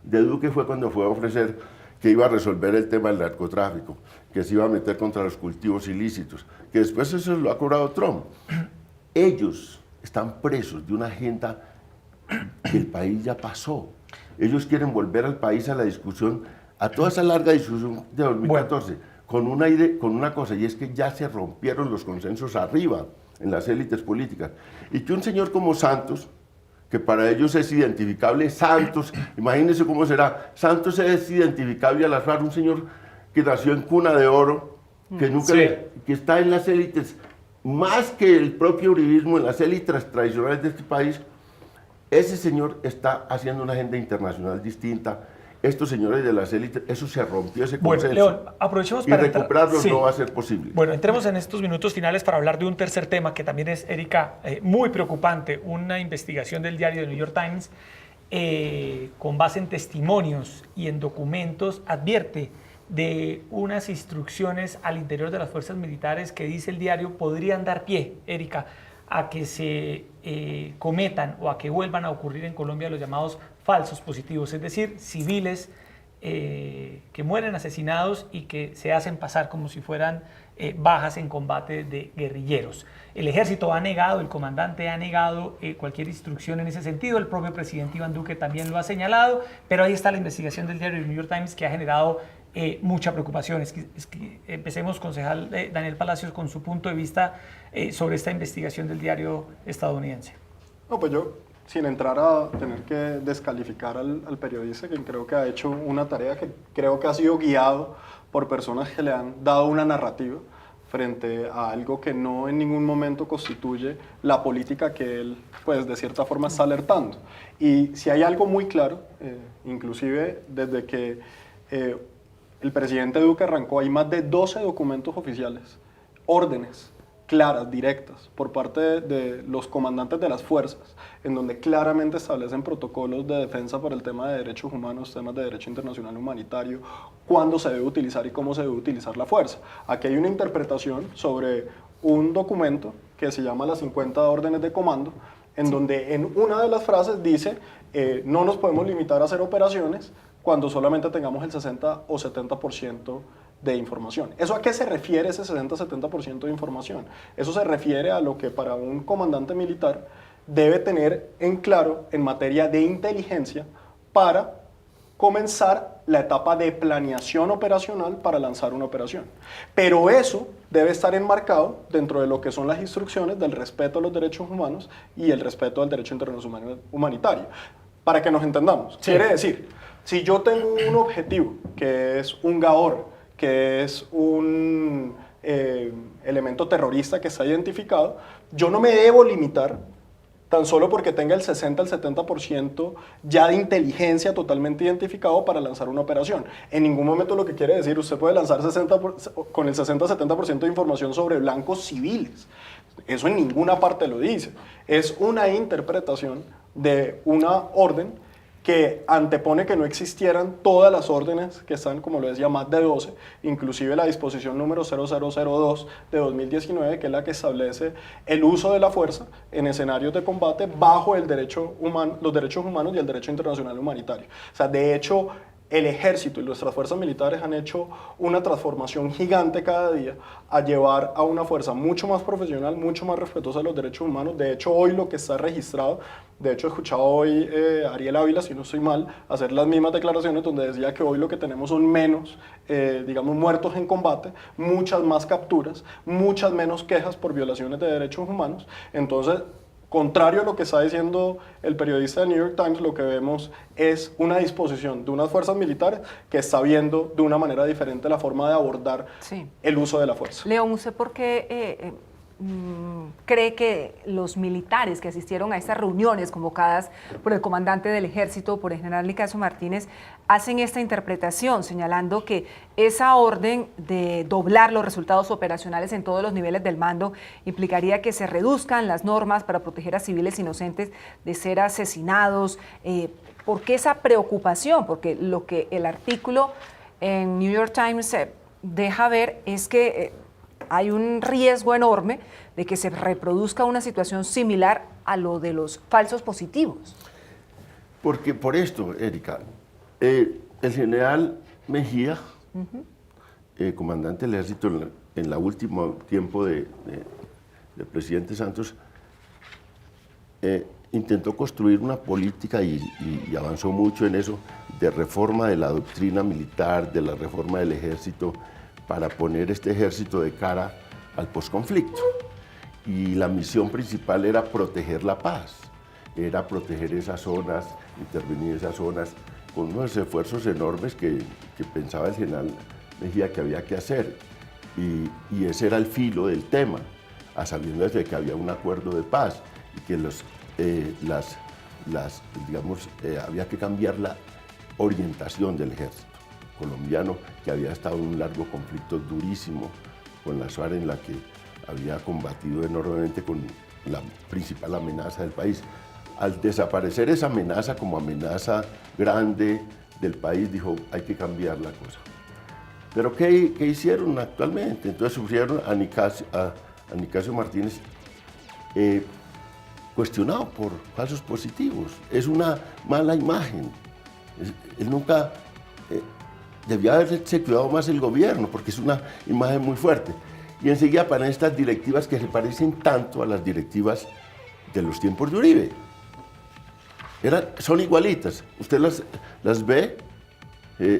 de Duque fue cuando fue a ofrecer que iba a resolver el tema del narcotráfico, que se iba a meter contra los cultivos ilícitos, que después eso lo ha cobrado Trump. Ellos están presos de una agenda que el país ya pasó. Ellos quieren volver al país a la discusión, a toda esa larga discusión de 2014, con una cosa, y es que ya se rompieron los consensos arriba, en las élites políticas. Y que un señor como Santos, que para ellos es identificable, Santos, imagínense cómo será, Santos es identificable a las FARC, un señor que nació en cuna de oro, que nunca que está en las élites, más que el propio uribismo, en las élites tradicionales de este país. Ese señor está haciendo una agenda internacional distinta. Estos señores de las élites, eso se rompió, ese consenso. León, aprovechemos para recuperarlo no va a ser posible. Bueno, entremos en estos minutos finales para hablar de un tercer tema que también es, Erika, muy preocupante. Una investigación del diario The New York Times con base en testimonios y en documentos advierte de unas instrucciones al interior de las fuerzas militares que, dice el diario, podrían dar pie, Erika, a que se cometan o a que vuelvan a ocurrir en Colombia los llamados falsos positivos, es decir, civiles que mueren asesinados y que se hacen pasar como si fueran bajas en combate de guerrilleros. El ejército ha negado, el comandante ha negado cualquier instrucción en ese sentido, el propio presidente Iván Duque también lo ha señalado, pero ahí está la investigación del diario The New York Times que ha generado mucha preocupación. Empecemos, concejal Daniel Palacios, con su punto de vista sobre esta investigación del diario estadounidense. No, pues yo sin entrar a tener que descalificar al periodista, que creo que ha hecho una tarea, que creo que ha sido guiado por personas que le han dado una narrativa frente a algo que no en ningún momento constituye la política que él, pues de cierta forma, está alertando. Y si hay algo muy claro, inclusive desde que el presidente Duque arrancó, hay más de 12 documentos oficiales, órdenes claras, directas, por parte de los comandantes de las fuerzas, en donde claramente establecen protocolos de defensa para el tema de derechos humanos, temas de derecho internacional humanitario, cuándo se debe utilizar y cómo se debe utilizar la fuerza. Aquí hay una interpretación sobre un documento que se llama las 50 órdenes de comando, en donde en una de las frases dice no nos podemos limitar a hacer operaciones cuando solamente tengamos el 60 o 70% de información. ¿Eso a qué se refiere ese 60-70% de información? Eso se refiere a lo que para un comandante militar debe tener en claro en materia de inteligencia para comenzar la etapa de planeación operacional para lanzar una operación. Pero eso debe estar enmarcado dentro de lo que son las instrucciones del respeto a los derechos humanos y el respeto al derecho internacional humanitario. Para que nos entendamos, quiere decir, si yo tengo un objetivo que es un GAOR, que es un elemento terrorista que está identificado, yo no me debo limitar tan solo porque tenga el 60 al 70% ya de inteligencia totalmente identificado para lanzar una operación. En ningún momento lo que quiere decir, usted puede lanzar con el 60-70% de información sobre blancos civiles. Eso en ninguna parte lo dice. Es una interpretación de una orden que antepone que no existieran todas las órdenes que están, como lo decía, más de 12, inclusive la disposición número 0002 de 2019, que es la que establece el uso de la fuerza en escenarios de combate bajo el derecho humano, los derechos humanos y el derecho internacional humanitario. O sea, de hecho, el ejército y nuestras fuerzas militares han hecho una transformación gigante cada día a llevar a una fuerza mucho más profesional, mucho más respetuosa de los derechos humanos. De hecho, hoy lo que está registrado, de hecho he escuchado hoy a Ariel Ávila, si no estoy mal, hacer las mismas declaraciones donde decía que hoy lo que tenemos son menos, digamos, muertos en combate, muchas más capturas, muchas menos quejas por violaciones de derechos humanos. Entonces, contrario a lo que está diciendo el periodista de New York Times, lo que vemos es una disposición de unas fuerzas militares que está viendo de una manera diferente la forma de abordar el uso de la fuerza. León, ¿usted por qué cree que los militares que asistieron a estas reuniones convocadas por el comandante del ejército, por el general Nicasio Martínez, hacen esta interpretación, señalando que esa orden de doblar los resultados operacionales en todos los niveles del mando implicaría que se reduzcan las normas para proteger a civiles inocentes de ser asesinados? ¿Por qué esa preocupación? Porque lo que el artículo en New York Times deja ver es que hay un riesgo enorme de que se reproduzca una situación similar a lo de los falsos positivos. Porque por esto, Erika, el general Mejía, comandante del ejército en el último tiempo del presidente Santos, intentó construir una política y avanzó mucho en eso, de reforma de la doctrina militar, de la reforma del ejército, para poner este ejército de cara al posconflicto. Y la misión principal era proteger la paz, era proteger esas zonas, intervenir en esas zonas, con unos esfuerzos enormes que pensaba el general Mejía que había que hacer. Y ese era el filo del tema, a sabiendas de que había un acuerdo de paz y que había que cambiar la orientación del ejército colombiano, que había estado en un largo conflicto durísimo con la FARC, en la que había combatido enormemente con la principal amenaza del país. Al desaparecer esa amenaza como amenaza grande del país, dijo, hay que cambiar la cosa. ¿Pero qué hicieron actualmente? Entonces sufrieron a Nicasio Martínez, cuestionado por falsos positivos. Es una mala imagen. Él nunca... debía haberse cuidado más el gobierno, porque es una imagen muy fuerte. Y enseguida aparecen estas directivas que se parecen tanto a las directivas de los tiempos de Uribe. Son igualitas. Usted las ve,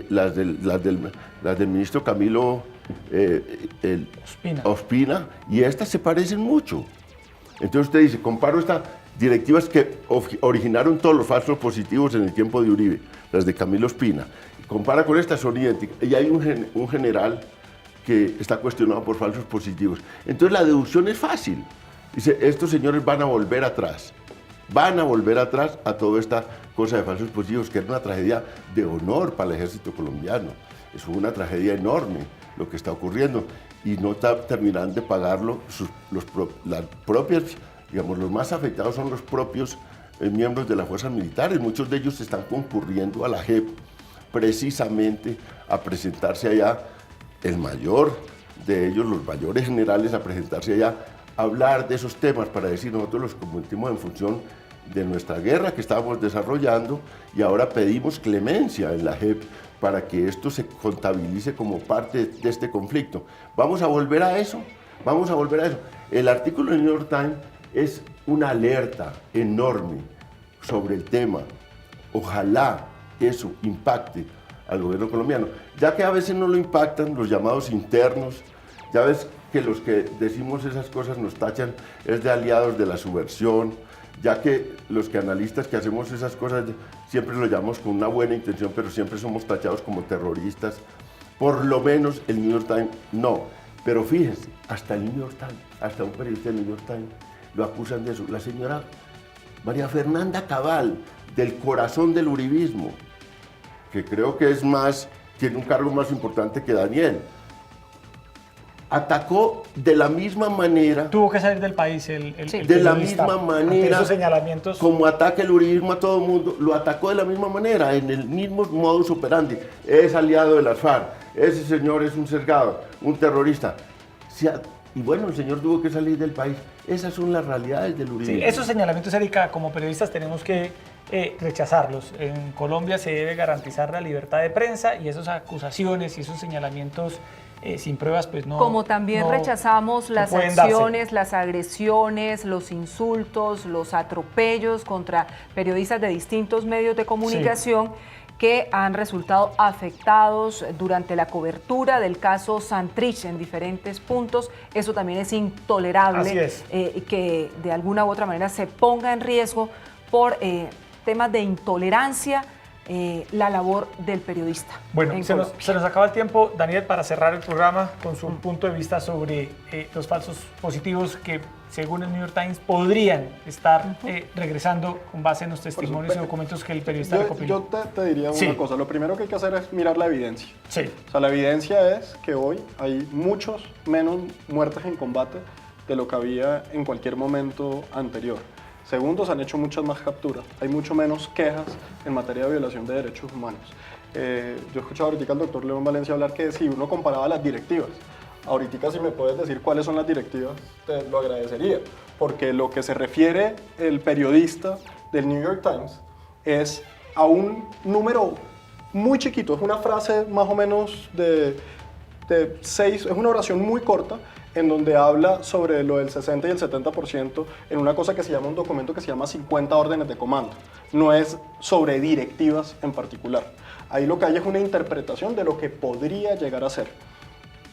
las del ministro Camilo Ospina, y estas se parecen mucho. Entonces usted dice, comparo esta directivas que originaron todos los falsos positivos en el tiempo de Uribe, las de Camilo Espina. Compara con estas, son idénticas. Y hay un general que está cuestionado por falsos positivos. Entonces la deducción es fácil. Dice, estos señores van a volver atrás. Van a volver atrás a toda esta cosa de falsos positivos, que era una tragedia de honor para el ejército colombiano. Es una tragedia enorme lo que está ocurriendo. Y no terminarán de pagarlo las propias, digamos, los más afectados son los propios miembros de las fuerzas militares. Muchos de ellos están concurriendo a la JEP precisamente a presentarse allá, el mayor de ellos, los mayores generales, a presentarse allá, a hablar de esos temas para decir nosotros los convertimos en función de nuestra guerra que estábamos desarrollando y ahora pedimos clemencia en la JEP para que esto se contabilice como parte de este conflicto. ¿Vamos a volver a eso? Vamos a volver a eso. El artículo del New York Times es una alerta enorme sobre el tema. Ojalá eso impacte al gobierno colombiano, ya que a veces no lo impactan los llamados internos. Ya ves que los que decimos esas cosas nos tachan es de aliados de la subversión, ya que los que analistas que hacemos esas cosas siempre lo llamamos con una buena intención, pero siempre somos tachados como terroristas. Por lo menos el New York Times no. Pero fíjense, hasta el New York Times, hasta un periodista del New York Times lo acusan de eso. La señora María Fernanda Cabal, del corazón del uribismo, que creo que es más, tiene un cargo más importante que Daniel, atacó de la misma manera. Tuvo que salir del país el de la misma manera, esos señalamientos. como ataca el uribismo a todo el mundo, lo atacó de la misma manera, en el mismo modus operandi. Es aliado de las FARC, ese señor es un sesgado, un terrorista. Y bueno, el señor tuvo que salir del país. Esas son las realidades del uribismo. Sí, esos señalamientos, Erika, como periodistas tenemos que rechazarlos. En Colombia se debe garantizar la libertad de prensa y esas acusaciones y esos señalamientos sin pruebas, pues no. Como también rechazamos las acciones, las agresiones, los insultos, los atropellos contra periodistas de distintos medios de comunicación que han resultado afectados durante la cobertura del caso Santrich en diferentes puntos. Eso también es intolerable, que de alguna u otra manera se ponga en riesgo por temas de intolerancia la labor del periodista. Bueno, se nos acaba el tiempo. Daniel, para cerrar el programa con su punto de vista sobre los falsos positivos que, según el New York Times, podrían estar regresando con base en los testimonios y documentos que el periodista recopiló. Yo te diría una cosa. Lo primero que hay que hacer es mirar la evidencia. Sí. O sea, la evidencia es que hoy hay muchos menos muertes en combate de lo que había en cualquier momento anterior. Segundo, se han hecho muchas más capturas. Hay mucho menos quejas en materia de violación de derechos humanos. Yo he escuchado ahorita al doctor León Valencia hablar que si uno comparaba las directivas, ahorita si me puedes decir cuáles son las directivas, te lo agradecería. Porque lo que se refiere el periodista del New York Times es a un número muy chiquito. Es una frase más o menos de 6, es una oración muy corta, en donde habla sobre lo del 60 y el 70% en una cosa que se llama un documento que se llama 50 órdenes de comando. No es sobre directivas en particular. Ahí lo que hay es una interpretación de lo que podría llegar a ser.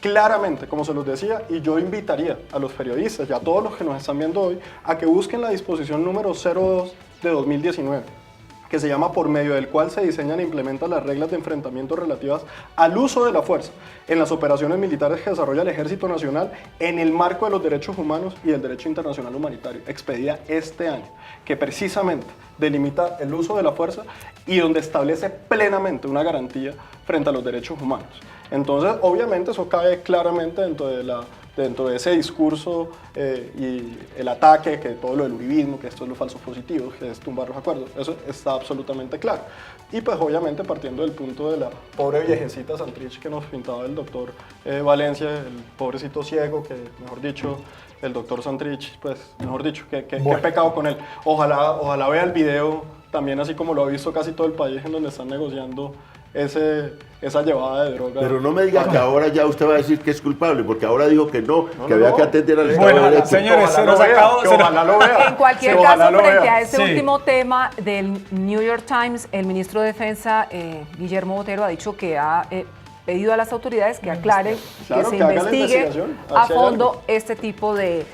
Claramente, como se los decía, y yo invitaría a los periodistas y a todos los que nos están viendo hoy a que busquen la disposición número 02 de 2019. Que se llama por medio del cual se diseñan e implementan las reglas de enfrentamiento relativas al uso de la fuerza en las operaciones militares que desarrolla el Ejército Nacional en el marco de los derechos humanos y del derecho internacional humanitario, expedida este año, que precisamente delimita el uso de la fuerza y donde establece plenamente una garantía frente a los derechos humanos. Entonces, obviamente, eso cae claramente dentro de ese discurso y el ataque, que todo lo del uribismo, que esto es los falsos positivos, que es tumbar los acuerdos, eso está absolutamente claro. Y pues obviamente partiendo del punto de la pobre viejecita Santrich que nos pintaba el doctor Valencia, el pobrecito ciego, que mejor dicho, el doctor Santrich, pues mejor dicho, qué pecado con él. Ojalá vea el video también, así como lo ha visto casi todo el país, en donde están negociando esa llevada de droga. Pero no me diga que ahora ya usted va a decir que es culpable, porque ahora dijo que no, que había que atender al Estado de Derecho. Señores, se nos acabó. Ojalá lo vea. En cualquier caso, frente a este último tema del New York Times, el ministro de Defensa, Guillermo Botero, ha dicho que ha pedido a las autoridades que aclaren, que se investigue a fondo este tipo de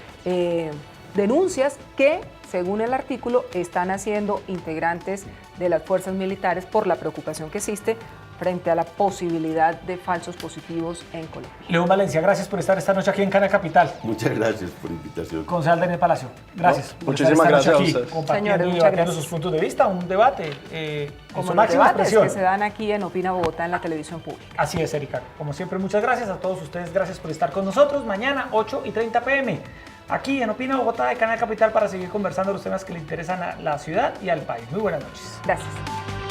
denuncias que según el artículo, están haciendo integrantes de las fuerzas militares por la preocupación que existe frente a la posibilidad de falsos positivos en Colombia. León Valencia, gracias por estar esta noche aquí en Canal Capital. Muchas gracias por la invitación. Concejal Daniel Palacio, gracias. No, por estar muchísimas esta noche gracias a aquí, ustedes. compartiendo Señores, y muchas debatiendo gracias. sus puntos de vista, un debate en Como su los máxima debates expresión. que se dan aquí en Opina Bogotá en la televisión pública. Así es, Erika. Como siempre, muchas gracias a todos ustedes. Gracias por estar con nosotros. Mañana, 8:30 p.m., aquí en Opina Bogotá de Canal Capital para seguir conversando los temas que le interesan a la ciudad y al país. Muy buenas noches. Gracias.